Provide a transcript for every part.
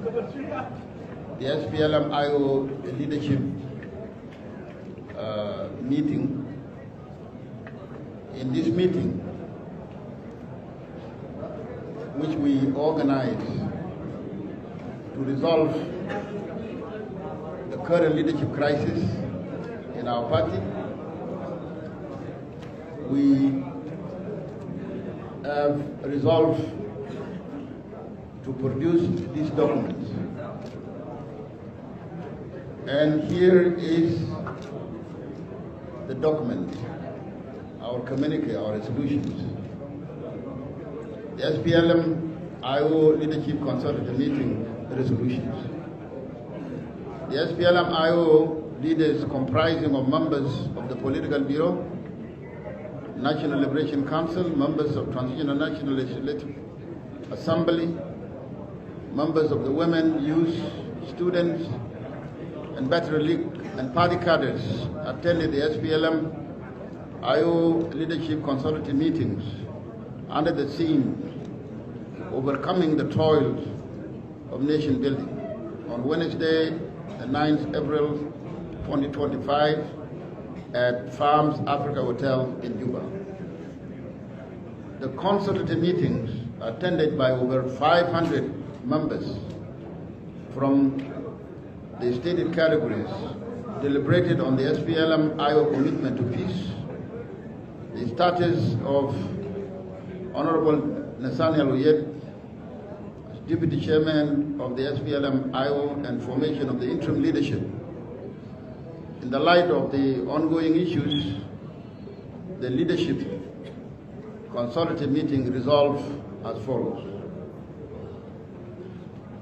the Splm-Io leadership meeting. In this meeting, which we organized to resolve the current leadership crisis in our party, we have resolved to produce these documents. And here is the document, our communique, our resolutions. The Splm-Io Leadership Consultative Meeting resolutions. The Splm-Io leaders comprising of members of the Political Bureau, National Liberation Council, members of Transitional National Legislative Assembly, members of the Women, Youth, Students, and Veteran League and party cadres attended the Splm-Io Leadership Consultative meetings under the theme Overcoming the Toils of Nation Building on Wednesday, the 9th April 2025 at Farms Africa Hotel in Juba. The consultative meetings attended by over 500 members from the stated categories deliberated on the Splm-Io commitment to peace, the status of Honorable Nathaniel Oyed as Deputy Chairman of the Splm-Io and formation of the interim leadership. In the light of the ongoing issues, the leadership consultative meeting resolved as follows.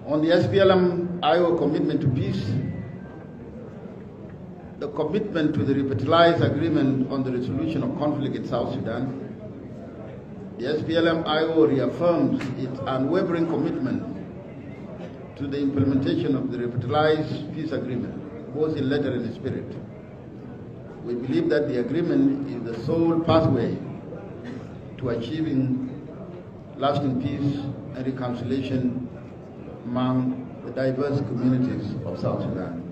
On the Splm-Io commitment to peace, the commitment to the revitalized agreement on the resolution of conflict in South Sudan, the Splm-Io reaffirms its unwavering commitment to the implementation of the revitalized peace agreement, both in letter and in spirit. We believe that the agreement is the sole pathway to achieving lasting peace and reconciliation among the diverse communities of South Sudan.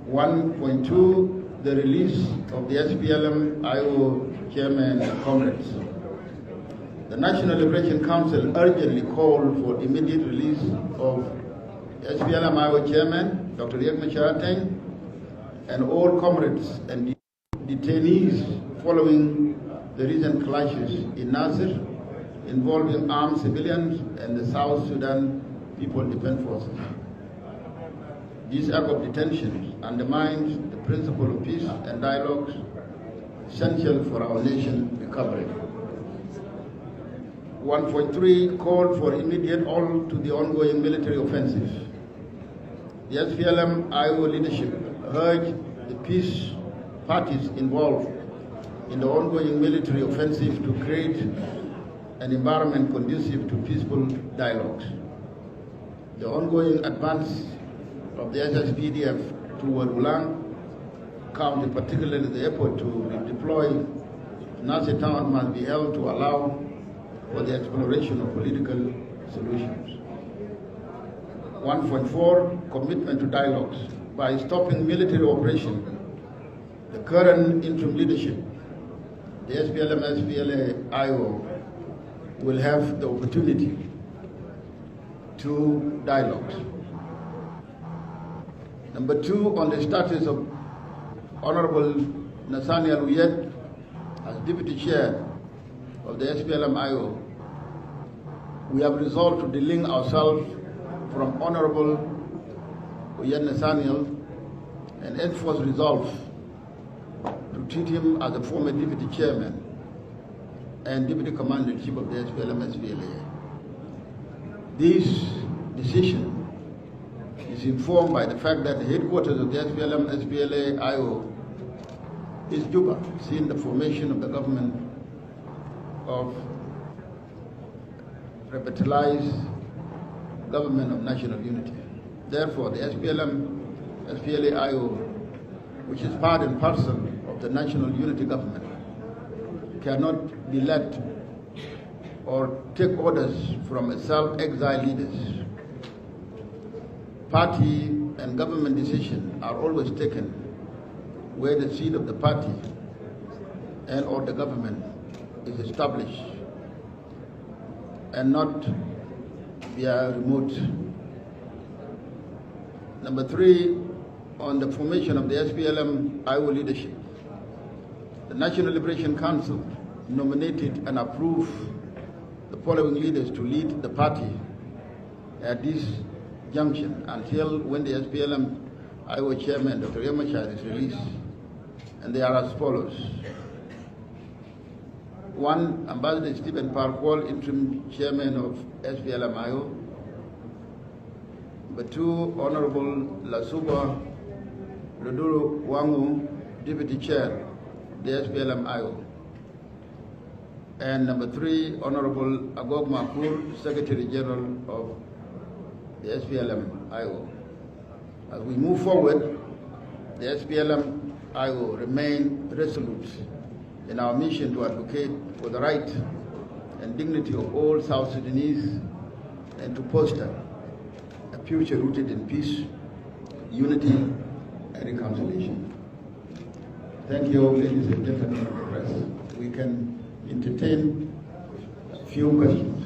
1.2, the release of the Splm-Io chairman and comrades. The National Liberation Council urgently called for immediate release of Splm-Io chairman, Dr. Riek Machar, and all comrades and detainees following the recent clashes in Nasir involving armed civilians and the South Sudan People Defense Forces. This act of detention undermines the principle of peace and dialogue essential for our nation's recovery. 1.3 called for immediate halt to the ongoing military offensive. The Splm-Io leadership urged the peace parties involved in the ongoing military offensive to create an environment conducive to peaceful dialogues. The ongoing advance of the SSPDF toward Ulang County, particularly the effort to redeploy Nasir town, must be held to allow for the exploration of political solutions. 1.4, commitment to dialogues. By stopping military operation, the current interim leadership, the Splm-Io, will have the opportunity to dialogue. Number 2, on the status of Honorable Nathaniel Oyed as Deputy Chair of the Splm-Io, we have resolved to delink ourselves from Honorable Oyed Nathaniel and enforce resolve to treat him as a former Deputy Chairman and Deputy Commander-in-Chief of the Splm-SPLA. This decision is informed by the fact that the headquarters of the Splm-SPLA-IO is Juba, since the formation of the government of revitalized government of national unity. Therefore, the Splm-SPLA-IO, which is part and parcel of the national unity government, cannot be led or take orders from self-exiled leaders. Party and government decisions are always taken where the seat of the party and or the government is established and not via remote. Number 3, on the formation of the Splm-Io leadership. The National Liberation Council nominated and approved the following leaders to lead the party at this junction until when the Splm-Io chairman, Dr. Yamachar, is released. And they are as follows. 1, Ambassador Stephen Kuol, interim chairman of Splm-Io. Number 2, Honorable Lasuba Luduru Wangu, deputy chair, the Splm-Io. And number 3, Honorable Agog Makur, Secretary General of the Splm-Io. As we move forward, the Splm-Io remain resolute in our mission to advocate for the right and dignity of all South Sudanese and to foster a future rooted in peace, unity, and reconciliation. Thank you, ladies and gentlemen of the press. We can entertain a few questions.